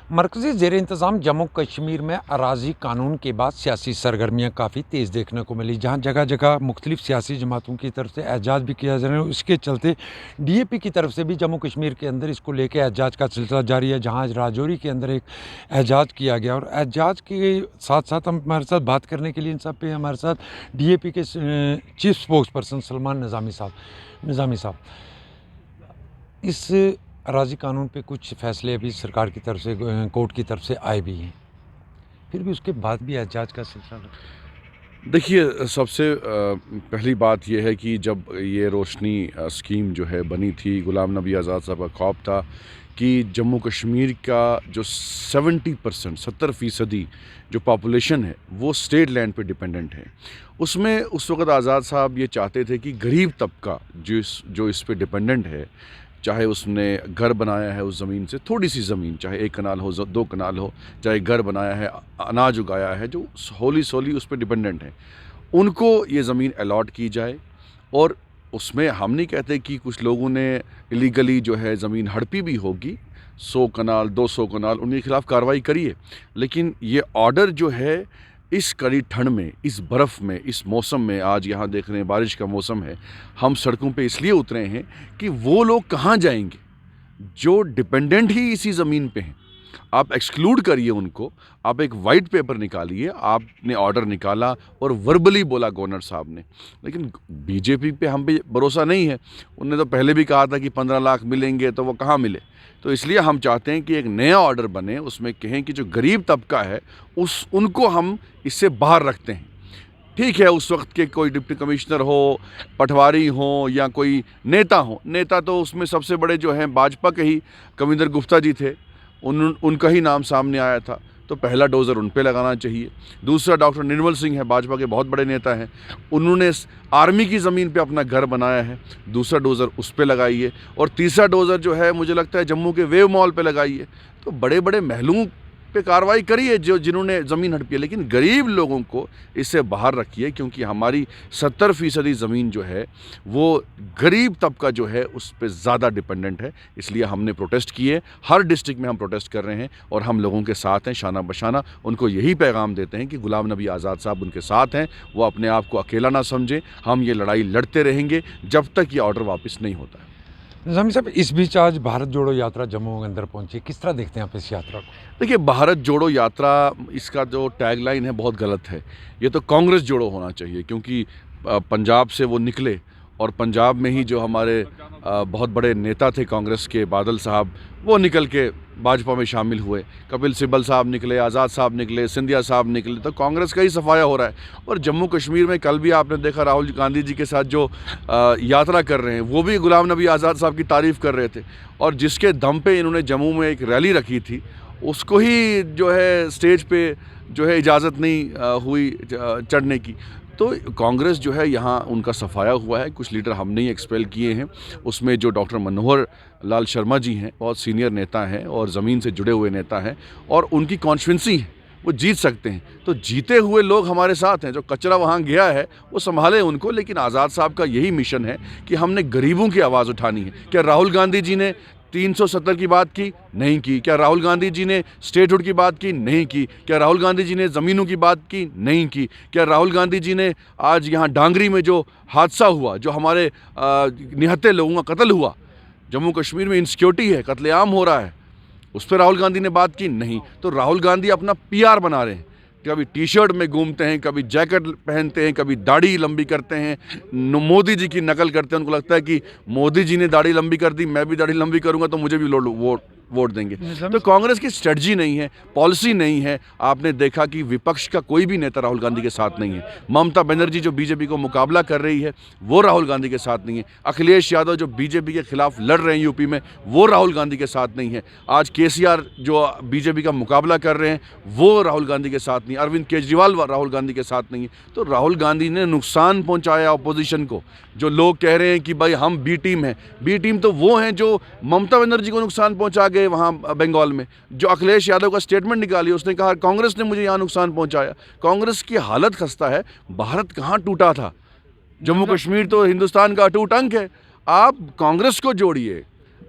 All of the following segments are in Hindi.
मरकज़ी ज़ेर-ए-इंतज़ाम जम्मू कश्मीर में अराज़ी कानून के बाद सियासी सरगर्मियाँ काफ़ी तेज़ देखने को मिली, जहाँ जगह-जगह मुख्तलिफ़ सियासी जमातों की तरफ से एहजाज भी किया जा रहा है। इसके चलते डीएपी की तरफ से भी जम्मू कश्मीर के अंदर इसको लेके एहजाज का सिलसिला जारी है, जहाँ आज राजौरी के अंदर एक एहजाज किया गया और एहजाज के साथ-साथ हम हमारे साथ बात करने के लिए इन सब पे हमारे साथ डीएपी के चीफ स्पोक्स पर्सन सलमान निज़ामी साहब। इस अराज़ी कानून पे कुछ फ़ैसले अभी सरकार की तरफ से कोर्ट की तरफ से आए भी हैं, फिर भी उसके बाद भी एहजाज का सिलसिला देखिए, सबसे पहली बात ये है कि जब ये रोशनी स्कीम जो है बनी थी, गुलाम नबी आज़ाद साहब का ख्वाब था कि जम्मू कश्मीर का जो 70% 70% जो पॉपुलेशन है वो स्टेट लैंड पे डिपेंडेंट है। उसमें उस वक़्त आज़ाद साहब ये चाहते थे कि गरीब तबका जो इस पे डिपेंडेंट है, चाहे उसने घर बनाया है उस ज़मीन से, थोड़ी सी ज़मीन, चाहे 1 कनाल हो 2 कनाल हो, चाहे घर बनाया है, अनाज उगाया है, जो होली सोली उस पर डिपेंडेंट है, उनको ये ज़मीन अलॉट की जाए। और उसमें हम नहीं कहते कि कुछ लोगों ने इलीगली जो है ज़मीन हड़पी भी होगी, 100 कनाल 200 कनाल, उनके खिलाफ़ कार्रवाई करिए, लेकिन ये ऑर्डर जो है इस कड़ी ठंड में, इस बर्फ़ में, इस मौसम में, आज यहाँ देख रहे हैं बारिश का मौसम है, हम सड़कों पे इसलिए उतरे हैं कि वो लोग कहाँ जाएंगे जो डिपेंडेंट ही इसी ज़मीन पे हैं। आप एक्सक्लूड करिए उनको, आप एक वाइट पेपर निकालिए, आपने ऑर्डर निकाला और वर्बली बोला गवर्नर साहब ने, लेकिन बीजेपी पे हम पे भरोसा नहीं है। उन्होंने तो पहले भी कहा था कि 15 लाख मिलेंगे, तो वो कहाँ मिले। तो इसलिए हम चाहते हैं कि एक नया ऑर्डर बने, उसमें कहें कि जो गरीब तबका है उनको हम इससे बाहर रखते हैं। ठीक है, उस वक्त के कोई डिप्टी कमिश्नर हो, पटवारी हो या कोई नेता हो, नेता तो उसमें सबसे बड़े जो हैं भाजपा के ही कविंदर गुप्ता जी थे, उनका ही नाम सामने आया था, तो पहला डोज़र उन पे लगाना चाहिए। दूसरा डॉक्टर निर्मल सिंह है, भाजपा के बहुत बड़े नेता हैं, उन्होंने आर्मी की ज़मीन पे अपना घर बनाया है, दूसरा डोज़र उस पे लगाइए। और तीसरा डोज़र जो है मुझे लगता है जम्मू के वेव मॉल पे लगाइए। तो बड़े बड़े महलों पे कार्रवाई करिए जिन्होंने ज़मीन हड़पी है, लेकिन गरीब लोगों को इससे बाहर रखिए, क्योंकि हमारी 70% ज़मीन जो है वो गरीब तबका जो है उस पे ज़्यादा डिपेंडेंट है। इसलिए हमने प्रोटेस्ट किए, हर डिस्ट्रिक्ट में हम प्रोटेस्ट कर रहे हैं और हम लोगों के साथ हैं, शाना बशाना उनको यही पैगाम देते हैं कि गुलाम नबी आज़ाद साहब उनके साथ हैं, वो अपने आप को अकेला ना समझें। हम ये लड़ाई लड़ते रहेंगे जब तक ये ऑर्डर वापस नहीं होता है। निज़ामी साहब, इस बीच आज भारत जोड़ो यात्रा जम्मू के अंदर पहुंची, किस तरह देखते हैं आप इस यात्रा को? देखिए, भारत जोड़ो यात्रा, इसका जो टैगलाइन है बहुत गलत है। ये तो कांग्रेस जोड़ो होना चाहिए, क्योंकि पंजाब से वो निकले और पंजाब में ही जो हमारे बहुत बड़े नेता थे कांग्रेस के, बादल साहब, वो निकल के भाजपा में शामिल हुए। कपिल सिब्बल साहब निकले, आज़ाद साहब निकले, सिंधिया साहब निकले, तो कांग्रेस का ही सफाया हो रहा है। और जम्मू कश्मीर में कल भी आपने देखा राहुल गांधी जी के साथ जो यात्रा कर रहे हैं, वो भी गुलाम नबी आज़ाद साहब की तारीफ़ कर रहे थे। और जिसके दम पे इन्होंने जम्मू में एक रैली रखी थी, उसको ही जो है स्टेज पे जो है इजाज़त नहीं हुई चढ़ने की। तो कांग्रेस जो है यहाँ उनका सफाया हुआ है। कुछ लीडर हमने ही एक्सपेल किए हैं, उसमें जो डॉक्टर मनोहर लाल शर्मा जी हैं, बहुत सीनियर नेता हैं और ज़मीन से जुड़े हुए नेता हैं और उनकी कॉन्स्टिट्यूंसी है, वो जीत सकते हैं। तो जीते हुए लोग हमारे साथ हैं, जो कचरा वहाँ गया है वो संभाले उनको। लेकिन आज़ाद साहब का यही मिशन है कि हमने गरीबों की आवाज़ उठानी है। क्या राहुल गांधी जी ने 370 की बात की? नहीं की। क्या राहुल गांधी जी ने स्टेटहुड की बात की? नहीं की। क्या राहुल गांधी जी ने ज़मीनों की बात की? नहीं की। क्या राहुल गांधी जी ने आज यहाँ डांगरी में जो हादसा हुआ, जो हमारे निहत्थे लोगों का कत्ल हुआ, जम्मू कश्मीर में इनसिक्योरिटी है, कत्लेआम हो रहा है, उस पर राहुल गांधी ने बात की? नहीं। तो राहुल गांधी अपना पीआर बना रहे हैं, कभी टी शर्ट में घूमते हैं, कभी जैकेट पहनते हैं, कभी दाढ़ी लंबी करते हैं, मोदी जी की नकल करते हैं। उनको लगता है कि मोदी जी ने दाढ़ी लंबी कर दी, मैं भी दाढ़ी लंबी करूंगा तो मुझे भी वोट देंगे। तो कांग्रेस की स्ट्रेटजी नहीं है, पॉलिसी नहीं है। आपने देखा कि विपक्ष का कोई भी नेता राहुल गांधी के साथ नहीं है। ममता बनर्जी जो बीजेपी को मुकाबला कर रही है, वो राहुल गांधी के साथ नहीं है। अखिलेश यादव जो बीजेपी के खिलाफ लड़ रहे हैं यूपी में, वो राहुल गांधी के साथ नहीं है। आज केसीआर जो बीजेपी का मुकाबला कर रहे हैं, वो राहुल गांधी के साथ नहीं। अरविंद केजरीवाल राहुल गांधी के साथ नहीं है। तो राहुल गांधी ने नुकसान पहुंचाया अपोजिशन को। जो लोग कह रहे हैं कि भाई हम बी टीम हैं, बी टीम तो वो हैं जो ममता बनर्जी को नुकसान पहुंचा गए वहाँ बंगाल में। जो अखिलेश यादव का स्टेटमेंट निकाली, उसने कहा कांग्रेस ने मुझे यहाँ नुकसान पहुंचाया। कांग्रेस की हालत खस्ता है। भारत कहाँ टूटा था? जम्मू कश्मीर तो हिंदुस्तान का अटूट अंग है। आप कांग्रेस को जोड़िए,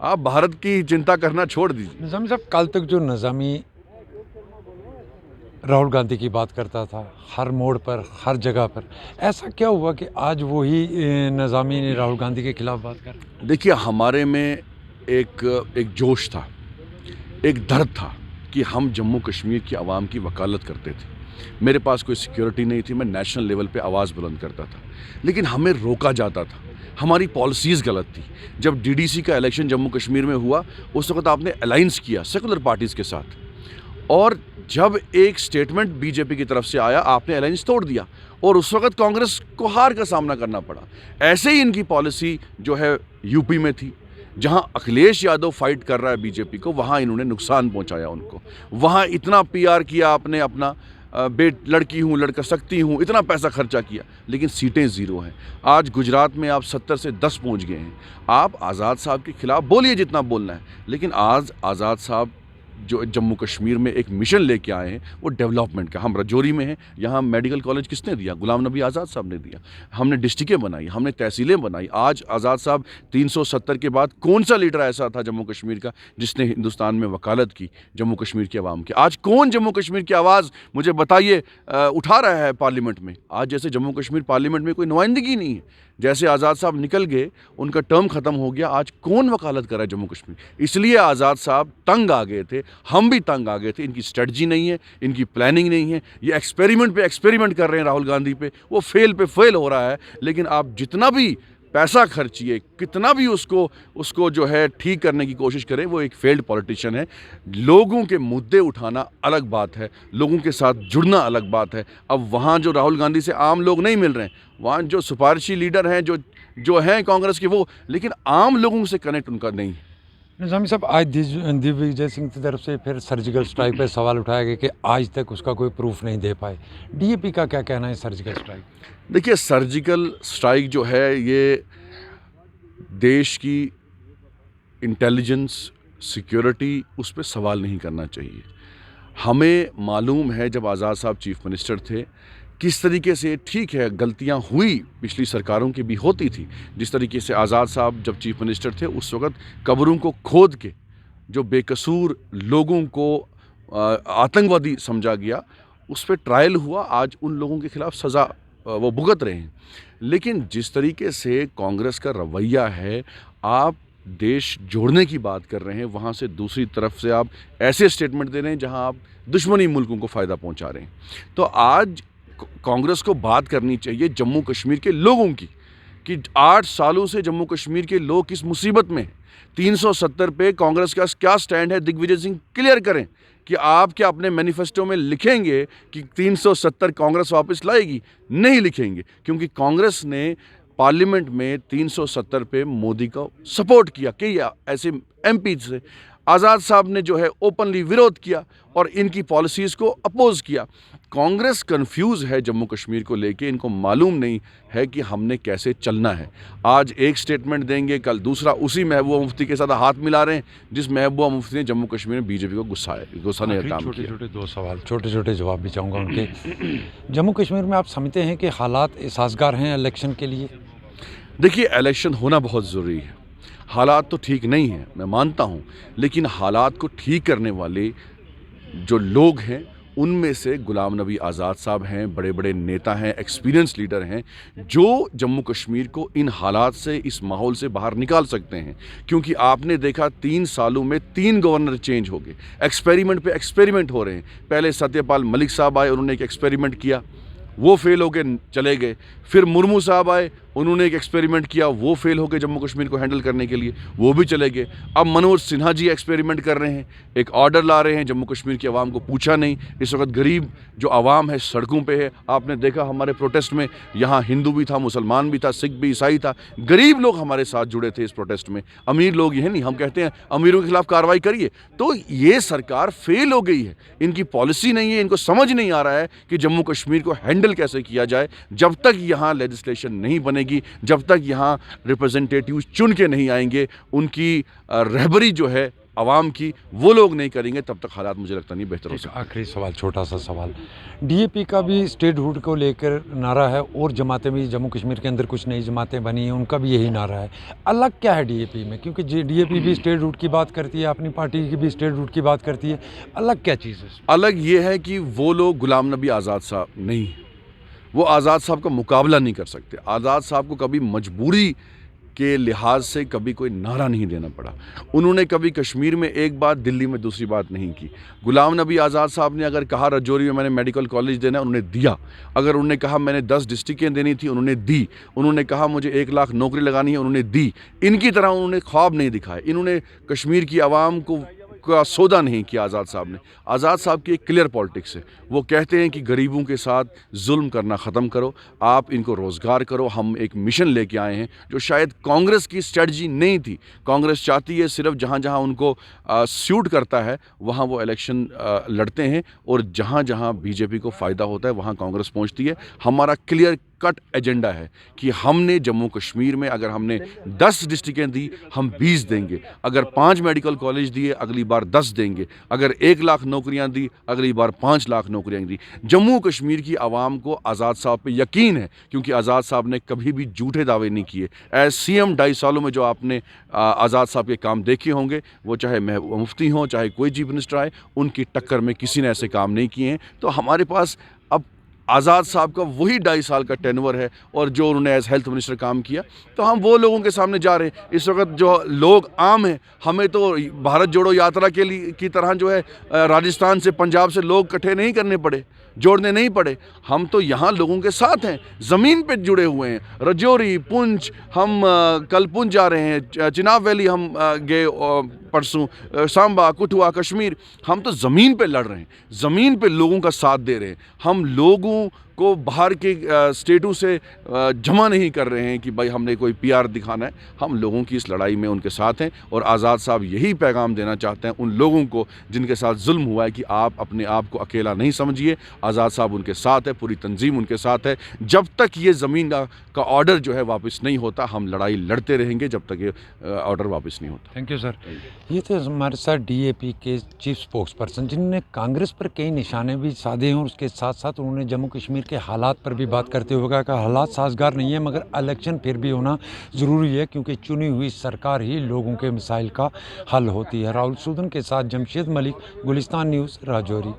आप भारत की चिंता करना छोड़ दीजिए। निज़ामी साहब, कल तक जो निज़ामी राहुल गांधी की बात करता था हर मोड़ पर, हर जगह पर, ऐसा क्या हुआ कि आज वही निज़ामी राहुल गांधी के खिलाफ बात कर रहे हैं? देखिए, हमारे में एक जोश था, एक दर्द था कि हम जम्मू कश्मीर की आवाम की वकालत करते थे। मेरे पास कोई सिक्योरिटी नहीं थी, मैं नेशनल लेवल पे आवाज़ बुलंद करता था, लेकिन हमें रोका जाता था, हमारी पॉलिसीज़ गलत थी। जब डीडीसी का इलेक्शन जम्मू कश्मीर में हुआ, उस वक्त आपने अलाइंस किया सेकुलर पार्टीज़ के साथ, और जब एक स्टेटमेंट बीजेपी की तरफ से आया, आपने अलायंस तोड़ दिया और उस वक्त कांग्रेस को हार का सामना करना पड़ा। ऐसे ही इनकी पॉलिसी जो है यूपी में थी, जहां अखिलेश यादव फाइट कर रहा है बीजेपी को, वहां इन्होंने नुकसान पहुंचाया उनको। वहां इतना पीआर किया आपने अपना, लड़की हूँ, लड़का सकती हूँ, इतना पैसा खर्चा किया, लेकिन सीटें ज़ीरो हैं। आज गुजरात में आप 70 से 10 पहुँच गए हैं। आप आज़ाद साहब के खिलाफ बोलिए जितना बोलना है, लेकिन आज आज़ाद साहब जो जम्मू कश्मीर में एक मिशन लेके आए हैं वो डेवलपमेंट का। हम रजौरी में हैं, यहाँ मेडिकल कॉलेज किसने दिया? गुलाम नबी आज़ाद साहब ने दिया। हमने डिस्ट्रिक्टें बनाई, हमने तहसीलें बनाई। आज आज़ाद साहब 370 के बाद कौन सा लीडर ऐसा था जम्मू कश्मीर का जिसने हिंदुस्तान में वकालत की जम्मू कश्मीर की आवाम की? आज कौन जम्मू कश्मीर की आवाज़ मुझे बताइए उठा रहा है पार्लियामेंट में? आज जैसे जम्मू कश्मीर पार्लियामेंट में कोई नुमाइंदगी नहीं है। जैसे आज़ाद साहब निकल गए, उनका टर्म ख़त्म हो गया, आज कौन वकालत कर रहा है जम्मू कश्मीर? इसलिए आज़ाद साहब तंग आ गए थे, हम भी तंग आ गए थे। इनकी स्ट्रेटजी नहीं है, इनकी प्लानिंग नहीं है, ये एक्सपेरिमेंट पे एक्सपेरिमेंट कर रहे हैं राहुल गांधी पे, वो फेल पे फेल हो रहा है। लेकिन आप जितना भी पैसा खर्चिए, कितना भी उसको जो है ठीक करने की कोशिश करें, वो एक फेल्ड पॉलिटिशियन है। लोगों के मुद्दे उठाना अलग बात है, लोगों के साथ जुड़ना अलग बात है। अब वहाँ जो राहुल गांधी से आम लोग नहीं मिल रहे हैं, वहाँ जो सिफारिशी लीडर हैं जो हैं कांग्रेस के, वो, लेकिन आम लोगों से कनेक्ट उनका नहीं है। निज़ामी साहब, आज दिग्विजय सिंह की तरफ से फिर सर्जिकल स्ट्राइक पर सवाल उठाया गया कि आज तक उसका कोई प्रूफ नहीं दे पाए। डीएपी का क्या कहना है सर्जिकल स्ट्राइक? देखिए, सर्जिकल स्ट्राइक जो है ये देश की इंटेलिजेंस, सिक्योरिटी, उस पर सवाल नहीं करना चाहिए। हमें मालूम है जब आज़ाद साहब चीफ मिनिस्टर थे किस तरीके से, ठीक है गलतियां हुई, पिछली सरकारों की भी होती थी। जिस तरीके से आज़ाद साहब जब चीफ मिनिस्टर थे उस वक्त कब्रों को खोद के जो बेकसूर लोगों को आतंकवादी समझा गया, उस पर ट्रायल हुआ, आज उन लोगों के खिलाफ सज़ा वो भुगत रहे हैं। लेकिन जिस तरीके से कांग्रेस का रवैया है, आप देश जोड़ने की बात कर रहे हैं, वहाँ से दूसरी तरफ से आप ऐसे स्टेटमेंट दे रहे हैं जहाँ आप दुश्मनी मुल्कों को फ़ायदा पहुँचा रहे हैं। तो आज कांग्रेस को बात करनी चाहिए जम्मू कश्मीर के लोगों की, कि 8 सालों से जम्मू कश्मीर के लोग किस मुसीबत में हैं। 370 पे कांग्रेस का क्या स्टैंड है, दिग्विजय सिंह क्लियर करें कि आप क्या अपने मैनिफेस्टो में लिखेंगे कि 370 कांग्रेस वापस लाएगी? नहीं लिखेंगे, क्योंकि कांग्रेस ने पार्लियामेंट में 370 पे मोदी को सपोर्ट किया। कई ऐसे एमपी से आज़ाद साहब ने जो है ओपनली विरोध किया और इनकी पॉलिसीज़ को अपोज किया। कांग्रेस कंफ्यूज है जम्मू कश्मीर को लेके, इनको मालूम नहीं है कि हमने कैसे चलना है। आज एक स्टेटमेंट देंगे, कल दूसरा। उसी महबूबा मुफ्ती के साथ हाथ मिला रहे हैं जिस महबूबा मुफ्ती ने जम्मू कश्मीर में बीजेपी को गुस्साने का काम किया। छोटे 2 सवाल, छोटे जवाब भी चाहूँगा उनके। जम्मू कश्मीर में आप समझते हैं कि हालात साजगार हैं इलेक्शन के लिए? देखिए, इलेक्शन होना बहुत ज़रूरी है। हालात तो ठीक नहीं हैं, मैं मानता हूँ, लेकिन हालात को ठीक करने वाले जो लोग हैं उनमें से गुलाम नबी आज़ाद साहब हैं, बड़े बड़े नेता हैं, एक्सपीरियंस लीडर हैं, जो जम्मू कश्मीर को इन हालात से, इस माहौल से बाहर निकाल सकते हैं। क्योंकि आपने देखा 3 सालों में 3 गवर्नर चेंज हो गए, एक्सपेरिमेंट पे एक्सपेरिमेंट हो रहे हैं। पहले सत्यपाल मलिक साहब आए, उन्होंने एक एक्सपेरिमेंट किया, वो फेल हो गए, चले गए। फिर मुर्मू साहब आए, उन्होंने एक एक्सपेरिमेंट किया, वो फेल हो गए जम्मू कश्मीर को हैंडल करने के लिए, वो भी चले गए। अब मनोज सिन्हा जी एक्सपेरिमेंट कर रहे हैं, एक ऑर्डर ला रहे हैं, जम्मू कश्मीर की आवाम को पूछा नहीं। इस वक्त गरीब जो आवाम है सड़कों पे है। आपने देखा हमारे प्रोटेस्ट में यहाँ हिंदू भी था, मुसलमान भी था, सिख भी, ईसाई था, गरीब लोग हमारे साथ जुड़े थे इस प्रोटेस्ट में। अमीर लोग ये नहीं, हम कहते हैं अमीरों के खिलाफ कार्रवाई करिए। तो ये सरकार फेल हो गई है, इनकी पॉलिसी नहीं है, इनको समझ नहीं आ रहा है कि जम्मू कश्मीर को हैंडल कैसे किया जाए। जब तक यहाँ लेजिस्लेशन नहीं बनेगी, जब तक यहाँ रिप्रेजेंटेटिव चुन के नहीं आएंगे, उनकी रहबरी जो है आवाम की, वो लोग नहीं करेंगे तब तक हालात मुझे लगता नहीं बेहतर हो एक सकते। आखिरी सवाल, छोटा सा सवाल, डीएपी का भी स्टेटहुड को लेकर नारा है और जमातें भी, जम्मू कश्मीर के अंदर कुछ नई जमातें बनी हैं, उनका भी यही नारा है। अलग क्या है डीएपी में? क्योंकि डीएपी भी स्टेटहुड की बात करती है, अपनी पार्टी की भी स्टेटहुड की बात करती है, अलग क्या चीज़ है इसमें? अलग ये है कि वो लोग गुलाम नबी आज़ाद साहब नहीं, वो आज़ाद साहब का मुकाबला नहीं कर सकते। आज़ाद साहब को कभी मजबूरी के लिहाज से कभी कोई नारा नहीं देना पड़ा। उन्होंने कभी कश्मीर में एक बात, दिल्ली में दूसरी बात नहीं की। गुलाम नबी आज़ाद साहब ने अगर कहा राजौरी में मैंने मेडिकल कॉलेज देना, उन्होंने दिया। अगर उन्होंने कहा मैंने 10 डिस्ट्रिक्टें देनी थी, उन्होंने दी। उन्होंने कहा मुझे 1 लाख नौकरी लगानी है, उन्होंने दी। इनकी तरह उन्होंने ख्वाब नहीं दिखाए। इन्होंने कश्मीर की आवाम को का सौदा नहीं किया आज़ाद साहब ने। आज़ाद साहब की एक क्लियर पॉलिटिक्स है। वो कहते हैं कि गरीबों के साथ जुल्म करना ख़त्म करो, आप इनको रोज़गार करो। हम एक मिशन लेके आए हैं जो शायद कांग्रेस की स्ट्रेटजी नहीं थी। कांग्रेस चाहती है सिर्फ जहाँ जहाँ उनको सूट करता है वहाँ वो इलेक्शन लड़ते हैं, और जहाँ जहाँ बीजेपी को फ़ायदा होता है वहाँ कांग्रेस पहुँचती है। हमारा क्लियर कट एजेंडा है कि हमने जम्मू कश्मीर में अगर हमने 10 डिस्ट्रिक्टें दी, हम 20 देंगे। अगर 5 मेडिकल कॉलेज दिए, अगली बार 10 देंगे। अगर 1 लाख नौकरियां दी, अगली बार 5 लाख नौकरियां दी। जम्मू कश्मीर की आवाम को आज़ाद साहब पे यकीन है, क्योंकि आज़ाद साहब ने कभी भी झूठे दावे नहीं किए। एज सीएम 2.5 सालों में जो आपने आज़ाद साहब के काम देखे होंगे, वो चाहे मुफ्ती हों, चाहे कोई चीफ मिनिस्टर आए, उनकी टक्कर में किसी ने ऐसे काम नहीं किए हैं। तो हमारे पास अब आज़ाद साहब का वही 2.5 साल का टेन्योर है, और जो उन्होंने एज हेल्थ मिनिस्टर काम किया, तो हम वो लोगों के सामने जा रहे हैं। इस वक्त जो लोग आम हैं, हमें तो भारत जोड़ो यात्रा के लिए की तरह जो है राजस्थान से, पंजाब से लोग इकट्ठे नहीं करने पड़े, जोड़ने नहीं पड़े। हम तो यहाँ लोगों के साथ हैं, ज़मीन पे जुड़े हुए हैं। राजौरी, पुंछ, हम कल पुंछ जा रहे हैं, चिनाब वैली हम गए परसों, सांबा, कठुआ, कश्मीर। हम तो ज़मीन पे लड़ रहे हैं, ज़मीन पे लोगों का साथ दे रहे हैं। हम लोगों को बाहर के स्टेटों से जमा नहीं कर रहे हैं कि भाई हमने कोई पीआर दिखाना है। हम लोगों की इस लड़ाई में उनके साथ हैं, और आज़ाद साहब यही पैगाम देना चाहते हैं उन लोगों को जिनके साथ जुल्म हुआ है कि आप अपने आप को अकेला नहीं समझिए। आज़ाद साहब उनके साथ है, पूरी तंजीम उनके साथ है। जब तक ये ज़मीन का ऑर्डर जो है वापस नहीं होता, हम लड़ाई लड़ते रहेंगे जब तक ये ऑर्डर वापस नहीं होता। Thank you sir. ये थे हमारे साथ डीएपी के चीफ स्पोक्स पर्सन, जिन्होंने कांग्रेस पर कई निशाने भी साधे हैं, और उसके साथ साथ उन्होंने जम्मू कश्मीर के हालात पर भी बात करते हुए कहा कि हालात साजगार नहीं है, मगर इलेक्शन फिर भी होना ज़रूरी है, क्योंकि चुनी हुई सरकार ही लोगों के मसाइल का हल होती है। राहुल सूदन के साथ जमशेद मलिक, गुलिस्तान न्यूज़, राजौरी।